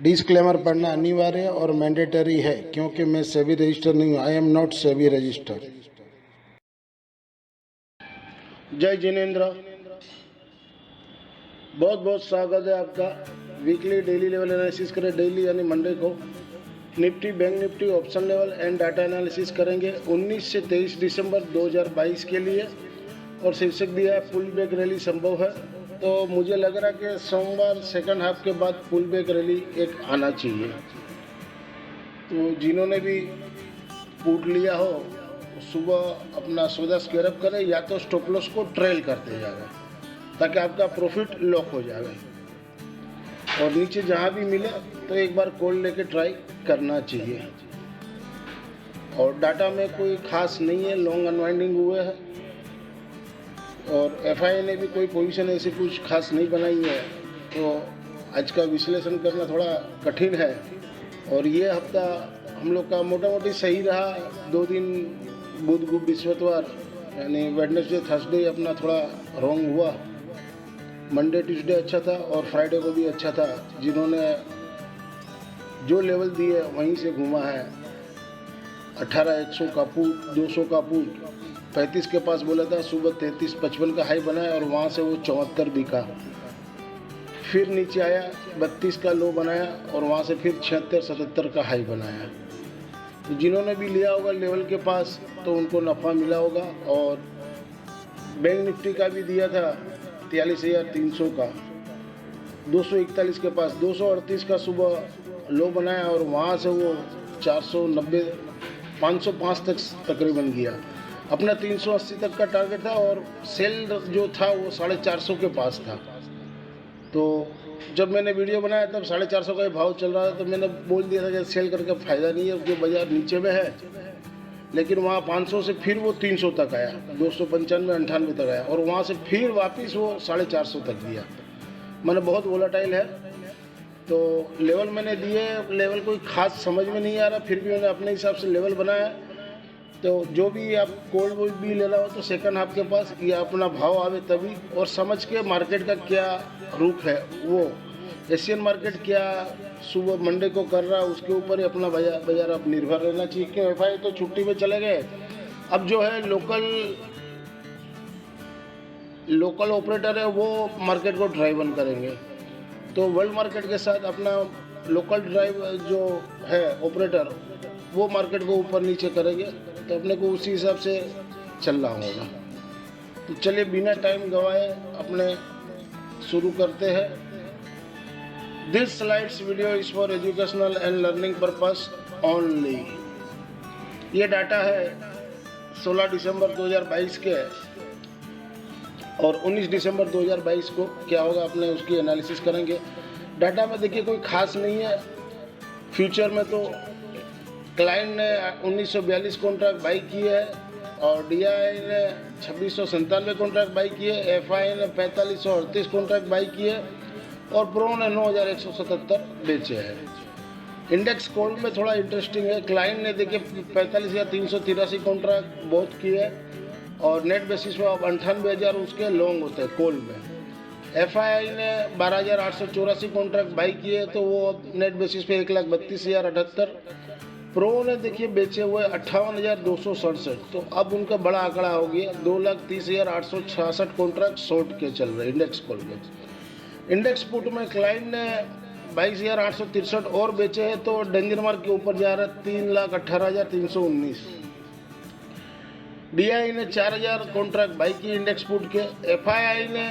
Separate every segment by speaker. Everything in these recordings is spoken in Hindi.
Speaker 1: डिस्क्लेमर पढ़ना अनिवार्य और मैंडेटरी है क्योंकि मैं सेबी रजिस्टर नहीं हूँ। I am not SEBI register. जय जिनेंद्र, बहुत बहुत स्वागत है आपका। वीकली डेली लेवल एनालिसिस करें। डेली यानी मंडे को Nifty, bank Nifty, option level and data analysis करेंगे 19 से 23 दिसंबर 2022 के लिए। और शीर्षक दिया है पुल बैक रैली संभव है। तो मुझे लग रहा है कि सोमवार सेकंड हाफ के बाद पुल बैक रैली एक आना चाहिए। तो जिन्होंने भी पुट लिया हो सुबह अपना सौदा स्क्वेयर अप करें या तो स्टॉप लॉस को ट्रेल करते जाए ताकि आपका प्रॉफिट लॉक हो जाए। और नीचे जहाँ भी मिले तो एक बार कॉल लेके ट्राई करना चाहिए। और डाटा में कोई खास नहीं है, लॉन्ग अनवाइंडिंग हुए हैं और एफआई ने भी कोई पोजीशन ऐसी कुछ खास नहीं बनाई है। तो आज का विश्लेषण करना थोड़ा कठिन है। और ये हफ्ता हम लोग का मोटा मोटी सही रहा। 2 दिन बुध गुप्त बृहस्पतिवार यानी वेडनेसडे थर्सडे अपना थोड़ा रॉन्ग हुआ। मंडे ट्यूसडे अच्छा था और फ्राइडे को भी अच्छा था। जिन्होंने जो लेवल दिए वहीं से घूमा है। 18,100 का पुट, 200 का पुट 35 के पास बोला था, सुबह 33.55 का हाई बनाया और वहाँ से वो 74 बिका। फिर नीचे आया 32 का लो बनाया और वहाँ से फिर 76-77 का हाई बनाया। तो जिन्होंने भी लिया होगा लेवल के पास तो उनको नफ़ा मिला होगा। और बैंक निफ्टी का भी दिया था 43,300 का, 241 के पास 238 का सुबह लो बनाया और वहाँ से वो 490 505 तक तकरीबन गया। अपना 380 तक का टारगेट था और सेल जो था वो 450 के पास था। तो जब मैंने वीडियो बनाया तब 450 का भाव चल रहा था। तो मैंने बोल दिया था कि सेल करके फ़ायदा नहीं है, जो बाजार नीचे में है। लेकिन वहाँ 500 से फिर वो 300 तक आया, 295-98 तक आया और वहाँ से फिर वापस वो 450 तक गया। मैंने बहुत वोलेटाइल है। तो लेवल मैंने दिए, लेवल कोई खास समझ में नहीं आ रहा, फिर भी मैंने अपने हिसाब से लेवल बनाया। तो जो भी आप कोल्ड वोल्ड भी लेना हो तो सेकंड हाफ के पास या अपना भाव आवे तभी, और समझ के मार्केट का क्या रुख है। वो एशियन मार्केट क्या सुबह मंडे को कर रहा है उसके ऊपर ही अपना बाजार आप निर्भर रहना चाहिए। क्यों एफआई तो छुट्टी पे चले गए। अब जो है लोकल ऑपरेटर है वो मार्केट को ड्राइवन करेंगे। तो वर्ल्ड मार्केट के साथ अपना लोकल ड्राइव जो है ऑपरेटर वो मार्केट को ऊपर नीचे करेंगे। तो अपने को उसी हिसाब से चलना होगा। तो चलिए बिना टाइम गवाए अपने शुरू करते हैं। This slides video is for educational and learning purpose only. ये डाटा है 16 दिसंबर 2022 के और 19 दिसंबर 2022 को क्या होगा अपने उसकी एनालिसिस करेंगे। डाटा में देखिए कोई खास नहीं है। फ्यूचर में तो क्लाइंट ने 1942 कॉन्ट्रैक्ट बाई किए है और डीआई ने 2697 कॉन्ट्रैक्ट बाई किए, एफआई ने 4538 कॉन्ट्रैक्ट बाई किए और प्रो ने 9177 बेचे हैं। इंडेक्स कॉल में थोड़ा इंटरेस्टिंग है। क्लाइंट ने देखिए 45,383 कॉन्ट्रैक्ट बहुत किए और नेट बेसिस पे अब 98,000 उसके लॉन्ग होते हैं कॉल में। एफआई ने 12,884 कॉन्ट्रैक्ट बाई किए तो वो नेट बेसिस पे 1,32,078। प्रो ने देखिए बेचे हुए 58,267। तो अब उनका बड़ा आंकड़ा हो गया 2,30,866 कॉन्ट्रैक्ट शॉर्ट के चल रहे इंडेक्स कॉल में। इंडेक्स पुट में क्लाइंट ने 22,863 और बेचे हैं तो डेंजर मार्क के ऊपर जा रहा है 3,18,319। डीआई ने 4,000 कॉन्ट्रैक्ट बाई की इंडेक्स पुट के। एफआईआई ने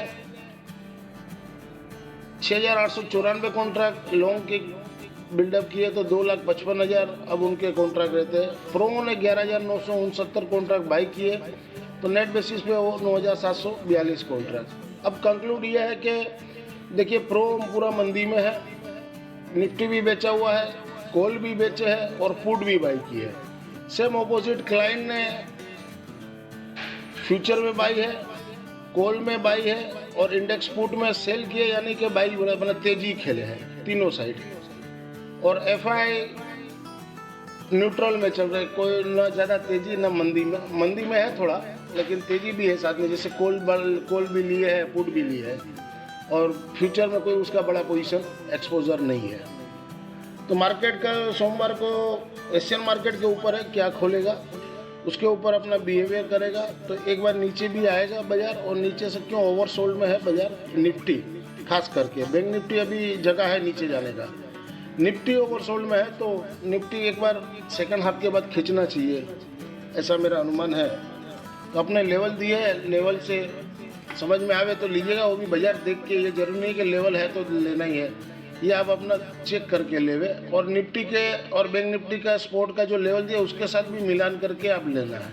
Speaker 1: 6,894 कॉन्ट्रैक्ट लॉन्ग के बिल्डअप किए तो 2,55,000 अब उनके कॉन्ट्रैक्ट रहते हैं। प्रो ने 11,969 कॉन्ट्रैक्ट बाई किए तो नेट बेसिस पे वो 9,742 कॉन्ट्रैक्ट। अब कंक्लूड ये है कि देखिए प्रो पूरा मंदी में है, निफ्टी भी बेचा हुआ है, कॉल भी बेचे हैं और पुट भी बाई किए है। सेम ऑपोजिट क्लाइंट ने फ्यूचर में बाई है, कॉल में बाई है और इंडेक्स पुट में सेल किए, यानी कि बाई बना तेजी खेले हैं तीनों साइड। और एफआई न्यूट्रल में चल रहे, कोई ना ज़्यादा तेजी ना मंदी में है थोड़ा, लेकिन तेजी भी है साथ में। जैसे कॉल भी लिए है, पुट भी लिए है और फ्यूचर में कोई उसका बड़ा पोजीशन एक्सपोजर नहीं है। तो मार्केट का सोमवार को एशियन मार्केट के ऊपर है क्या खोलेगा, उसके ऊपर अपना बिहेवियर करेगा। तो एक बार नीचे भी आएगा बाजार, और नीचे से क्यों ओवरसोल्ड में है बाजार, निफ्टी खास करके। बैंक निफ्टी अभी जगह है नीचे जाने का, निफ्टी ओवरसोल्ड में है। तो निफ्टी एक बार सेकंड हाफ के बाद खींचना चाहिए, ऐसा मेरा अनुमान है। तो अपने लेवल दिए है, लेवल से समझ में आवे तो लीजिएगा, वो भी बाजार देख के। ये जरूरी नहीं कि लेवल है तो लेना ही है, ये आप अपना चेक करके लेवे। और निफ्टी के और बैंक निफ्टी का स्पोर्ट का जो लेवल दिया उसके साथ भी मिलान करके आप लेना है।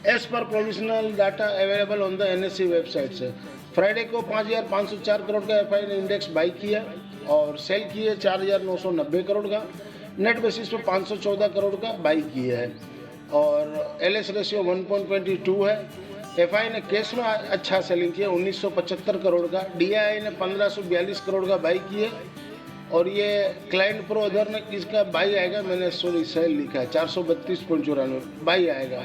Speaker 1: As per provisional data available on the NSC website से फ्राइडे को 5,504 करोड़ का एफआई ने इंडेक्स बाई किया और सेल किए 4,990 करोड़ का। नेट बेसिस पे 514 करोड़ का बाई किया है और एलएस रेशियो 1.22 है। एफआई ने कैश में अच्छा सेलिंग किया 1975 करोड़ का। डीआई ने 1542 करोड़ का बाई किए और ये क्लाइंट प्रो अदर ने इसका बाई आएगा, मैंने सॉरी सेल लिखा है 432.94 बाई आएगा।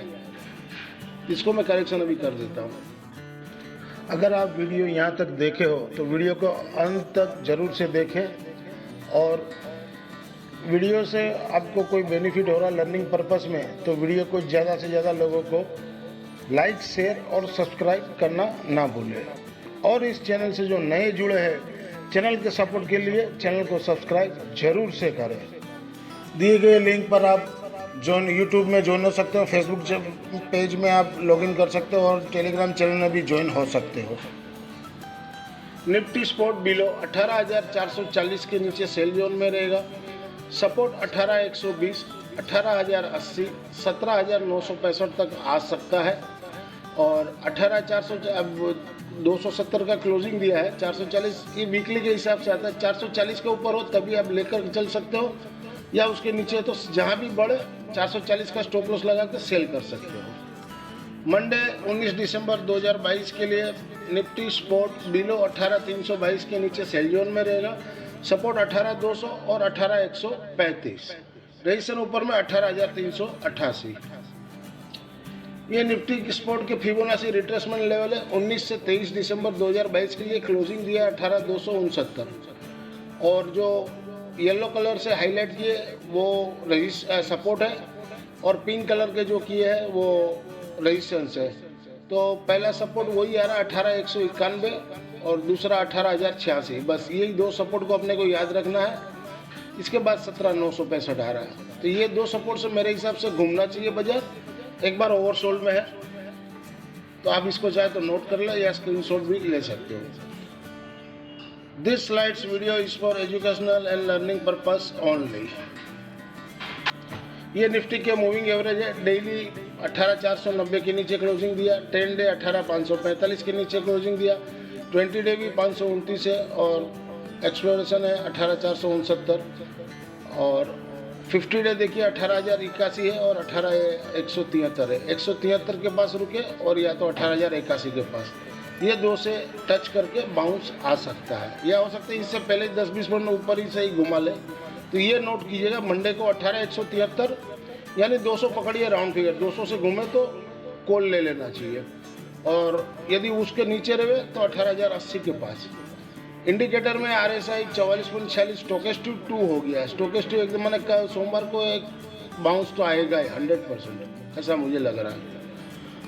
Speaker 1: इसको मैं करेक्शन अभी कर देता हूँ। अगर आप वीडियो यहाँ तक देखे हो तो वीडियो को अंत तक जरूर से देखें, और वीडियो से आपको कोई बेनिफिट हो रहा लर्निंग पर्पस में तो वीडियो को ज़्यादा से ज़्यादा लोगों को लाइक, शेयर और सब्सक्राइब करना ना भूलें। और इस चैनल से जो नए जुड़े हैं, चैनल के सपोर्ट के लिए चैनल को सब्सक्राइब जरूर से करें। दिए गए लिंक पर आप यूट्यूब में ज्वाइन हो सकते हो, फेसबुक पेज में आप लॉगिन कर सकते हो और टेलीग्राम चैनल में भी ज्वाइन हो सकते हो। निफ्टी स्पोर्ट बिलो 18,440 के नीचे सेल जोन में रहेगा। सपोर्ट 18,120, 18,080, 17,965 तक आ सकता है और 18,400 अब 270 का क्लोजिंग दिया है। 440 ये वीकली के हिसाब से आता है। 440 के ऊपर हो तभी आप लेकर चल सकते हो, या उसके नीचे तो जहाँ भी बढ़े 440 का स्टॉप लॉस लगा कर सेल कर सकते हो। मंडे 19 दिसंबर 2022 के लिए निफ्टी स्पोर्ट बिलो 18,322 के नीचे सेल जोन में रहेगा। सपोर्ट 18,200 और 18,135, रजिस्ट्रेशन ऊपर में 18,388। ये निफ्टी स्पोर्ट के फिबोनाची रिट्रेसमेंट लेवल है। 19 से 23 दिसंबर 2022 के लिए क्लोजिंग दिया 18,269 और जो येलो कलर से हाईलाइट किए वो सपोर्ट है और पिंक कलर के जो किए हैं वो रेजिस्टेंस है। तो पहला सपोर्ट वही आ रहा है 18,191 और दूसरा 18,086। बस यही दो सपोर्ट को अपने को याद रखना है। इसके बाद 17,965 आ रहा है। तो ये दो सपोर्ट से मेरे हिसाब से घूमना चाहिए बाजार। एक बार ओवरसोल्ड में है तो आप इसको चाहे तो नोट कर ले या स्क्रीनशॉट भी ले सकते हो। This slides video is for educational and learning purpose only. ये निफ्टी के मूविंग एवरेज है। डेली 18,490 के नीचे क्लोजिंग दिया, 10 डे 18,545 के नीचे क्लोजिंग दिया, 20 डे भी 529 है और एक्सप्लोरेशन है 18,469 और 50 डे देखिए 18,081 है और 18,173 है। 173 के पास रुके और या तो 18,081 के पास, ये दो से टच करके बाउंस आ सकता है या हो सकता है इससे पहले 10-20 मिनट ऊपर ही से ही घुमा ले। तो ये नोट कीजिएगा मंडे को 18,173 यानी 200 पकड़िए राउंड फिगर, 200 से घूमे तो कॉल ले लेना चाहिए और यदि उसके नीचे रहे तो 18,080 के पास। इंडिकेटर में RSI 44.46 स्टोकेस्टिक 2 हो गया है। स्टोकेस्टिक एकदम मैंने कहा सोमवार को एक बाउंस तो आएगा 100%, ऐसा मुझे लग रहा है।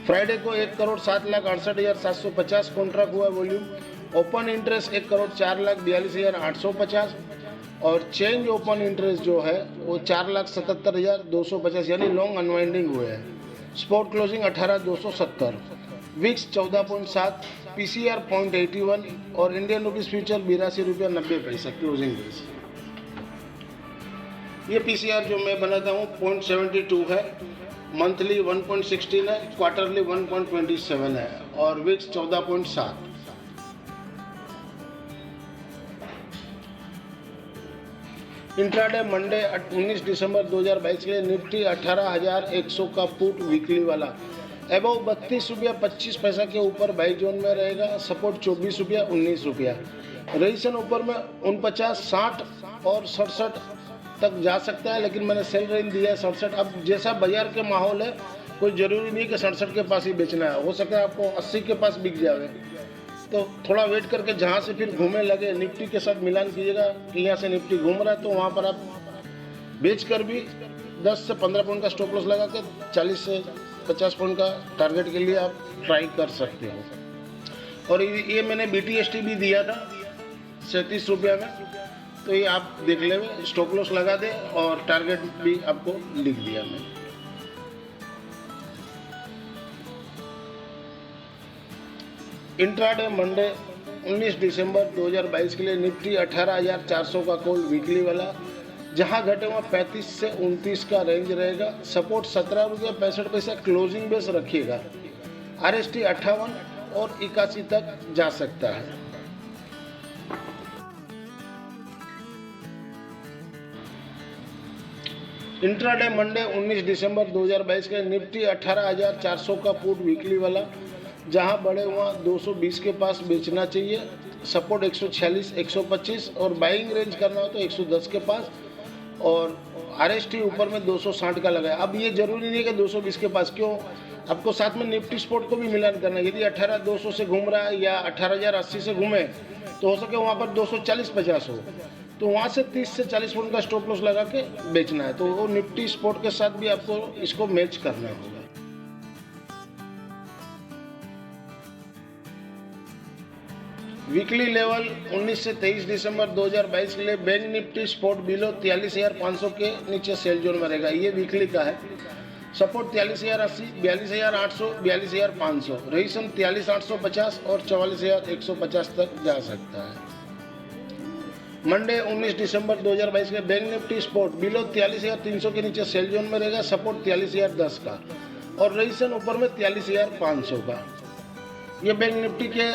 Speaker 1: फ्राइडे को 1,68,68,750 कॉन्ट्रैक्ट हुआ वॉल्यूम। ओपन इंटरेस्ट 1,04,42,850 और चेंज ओपन इंटरेस्ट जो है वो 4,77,250 यानी लॉन्ग अनवाइंडिंग हुए हैं। स्पॉट क्लोजिंग 18,270, विक्स 14.7, PCR 0.81 और Indian rupees future 82.90 closing base. ये PCR जो मैं बनाता हूँ 0.72 है, मंथली 1.16 है, क्वार्टरली 1.27 है और विक्स 14.7। इंट्राडे मंडे 19 दिसंबर 2022 के लिए निफ्टी 18,100 का पुट वीकली वाला एबव 32 रुपया 25 पैसा के ऊपर बाई जोन में रहेगा। सपोर्ट 24 रुपया 19 रुपया। रजिस्ट्रेशन ऊपर में 49, 60 और 67 तक जा सकता है, लेकिन मैंने सेल रेंज दिया है 67। अब जैसा बाजार के माहौल है कोई ज़रूरी नहीं कि 67 के पास ही बेचना है, हो सकता है आपको 80 के पास बिक जाए। तो थोड़ा वेट करके जहाँ से फिर घूमने लगे निफ्टी के साथ मिलान कीजिएगा कि यहाँ से निफ्टी घूम रहा है, तो वहाँ पर आप बेच कर भी 10 से 15 पॉइंट का स्टॉप लॉस लगा के 40 से 50 पॉइंट का टारगेट के लिए आप ट्राई कर सकते हो। और ये मैंने BTST भी दिया था 37 रुपया में, तो ये आप देख ले, स्टॉप लॉस लगा दे और टारगेट भी आपको लिख दिया मैं। इंट्राडे मंडे 19 दिसंबर 2022 के लिए निफ्टी 18,400 का कॉल वीकली वाला, जहां घटे हुआ 35 से 29 का रेंज रहेगा। सपोर्ट 17 रुपये 65 पैसा क्लोजिंग बेस रखिएगा। RST 58 और 81 तक जा सकता है। इंट्राडे मंडे 19 दिसंबर 2022 के निफ्टी 18,400 का पुट वीकली वाला, जहां बड़े हुआ 220 के पास बेचना चाहिए। सपोर्ट 146, 125 और बाइंग रेंज करना हो तो 110 के पास, और RST ऊपर में 260 का लगाया। अब ये जरूरी नहीं है कि 220 के पास, क्यों, आपको साथ में निफ्टी स्पोर्ट को भी मिलान करना है। यदि 18,200 से घूम रहा है या 18,080 से घूमे तो हो सके वहाँ पर 240-50 हो, तो वहाँ से 30 से 40 पॉइंट का स्टॉप लॉस लगा के बेचना है। तो वो निफ्टी स्पोर्ट के साथ भी आपको इसको मैच करना होगा। वीकली लेवल 19 से 23 दिसंबर 2022 के लिए बैंक निफ्टी स्पोर्ट बिलो 43,500 के नीचे सेल जोन में रहेगा। ये वीकली का है। सपोर्ट 43,080, 42,800, 42,500, रजिस्ट्रेशन 43,850 और 44,150 तक जा सकता है। मंडे 19 दिसंबर 2022 के बैंक निफ्टी स्पोर्ट बिलो 43,300 के नीचे सेल जोन में रहेगा। सपोर्ट 43,010 का और रजिस्ट्रेशन ऊपर में 43,500 का। ये बैंक निफ्टी के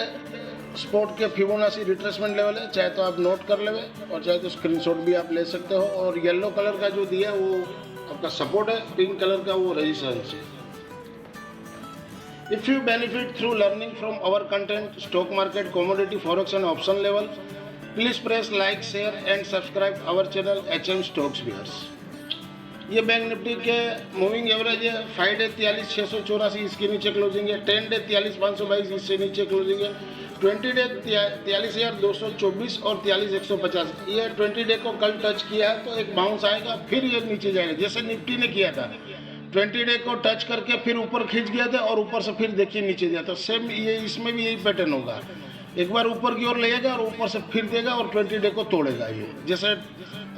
Speaker 1: स्पोर्ट के फिबोनाची रिट्रेसमेंट लेवल है, चाहे तो आप नोट कर लेवे और चाहे तो स्क्रीनशॉट भी आप ले सकते हो। और येलो कलर का जो दिया है वो आपका सपोर्ट है, पिंक कलर का वो रेजिस्टेंस है। If you benefit through learning from our content, stock market, commodity, forex and option level, please press like, share and subscribe our channel HM stocks viewers. ये बैंक निफ्टी के मूविंग एवरेज है। 5 डे 43,684, इसके नीचे क्लोजिंग है। 10 डे 43,522, इससे नीचे क्लोजिंग है। 20 डे 43,224 और 43,150। ये 20 डे को कल टच किया है तो एक बाउंस आएगा, फिर ये नीचे जाएगा, जैसे निफ्टी ने किया था। 20 डे को टच करके फिर ऊपर खींच गया था और ऊपर से फिर देखिए नीचे जाता। सेम ये इसमें भी यही पैटर्न होगा, एक बार ऊपर की ओर ले जाएगा और ऊपर से फिर देगा और 20 डे को तोड़ेगा। ये जैसे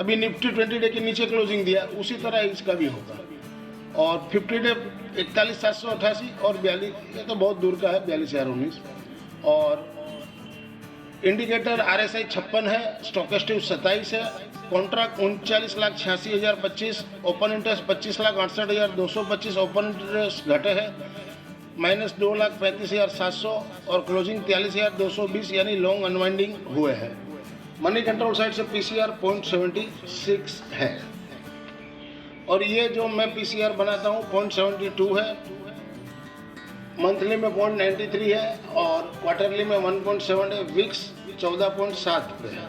Speaker 1: अभी निफ्टी 20 डे के नीचे क्लोजिंग दिया, उसी तरह इसका भी होगा। और 50 डे 41,788 और 42, ये तो बहुत दूर का है, 42,019। और इंडिकेटर RSI 56 है, स्टॉकेस्टिक 27 है, contract 39,86,025, open interest 25,68,225, open interest घटे है -2,35,700 और क्लोजिंग 43,220, यानी लॉन्ग अनवाइंडिंग हुए हैं। मनी कंट्रोल साइड से PCR 0.76 है और ये जो मैं PCR बनाता हूँ 0.72 है, मंथली में 0.93 है और क्वार्टरली में 1.7 है। विक्स 14.7 पे है।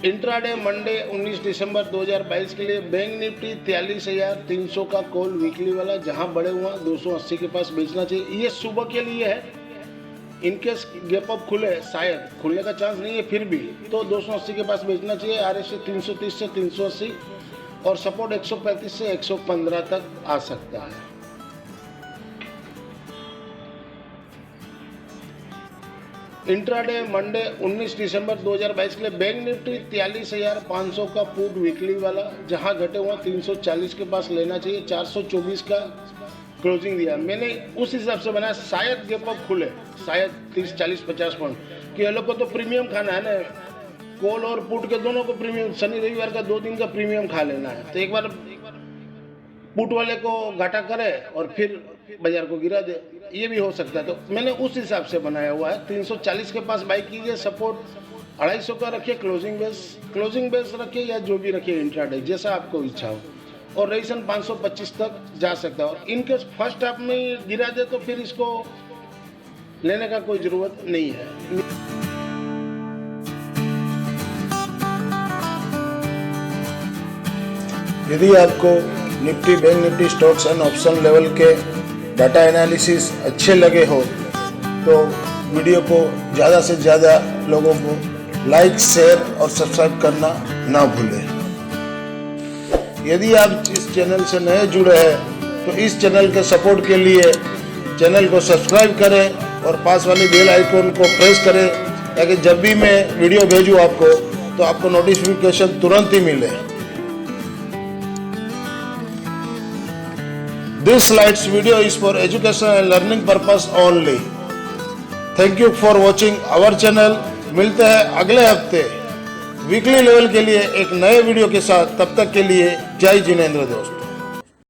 Speaker 1: इंट्राडे मंडे 19 दिसंबर 2022 के लिए बैंक निफ्टी 43,300 का कॉल वीकली वाला, जहां बड़े हुआ 280 के पास बेचना चाहिए। ये सुबह के लिए है, इनकेस गैप अप खुले, शायद खुलने का चांस नहीं है, फिर भी तो 280 के पास बेचना चाहिए। RSI 330 से 380 और सपोर्ट 135 से 115 तक आ सकता है। इंट्राडे मंडे 19 दिसंबर 2022 के लिए बैंक निफ्टी 43,500 का पुट वीकली वाला, जहां घटे हुआ 340 के पास लेना चाहिए। 424 का क्लोजिंग दिया, मैंने उस हिसाब से बनाया। शायद गैप अप खुले, शायद 30, 40, 50 पॉइंट, कि ये लोग को तो प्रीमियम खाना है ना, कॉल और पुट के दोनों को प्रीमियम, शनि रविवार का 2 दिन का प्रीमियम खा लेना है। तो एक बार पुट वाले को घाटा करे और फिर बाजार को गिरा दे, ये भी हो सकता है। तो मैंने उस हिसाब से बनाया हुआ है। 340 के पास बाई कीजिए, सपोर्ट 250 का रखिए, क्लोजिंग बेस रखिए या जो भी रखिए इंट्राडे, जैसा आपको इच्छा हो। और रेजिस्टेंस 525 तक जा सकता है। और इनकेस फर्स्ट हाफ में गिरा दे तो फिर इसको लेने का कोई ज़रूरत नहीं है। यदि आपको Nifty, bank Nifty, stocks and option level के डाटा एनालिसिस अच्छे लगे हो तो वीडियो को ज़्यादा से ज़्यादा लोगों को लाइक, शेयर और सब्सक्राइब करना ना भूलें। यदि आप इस चैनल से नए जुड़े हैं तो इस चैनल के सपोर्ट के लिए चैनल को सब्सक्राइब करें और पास वाली बेल आइकन को प्रेस करें ताकि जब भी मैं वीडियो भेजूँ आपको तो आपको नोटिफिकेशन तुरंत ही मिले। This slides video is for education and learning purpose only. Thank you for watching our channel. मिलते हैं अगले हफ्ते वीकली लेवल के लिए एक नए वीडियो के साथ। तब तक के लिए जय जिनेंद्र दोस्त।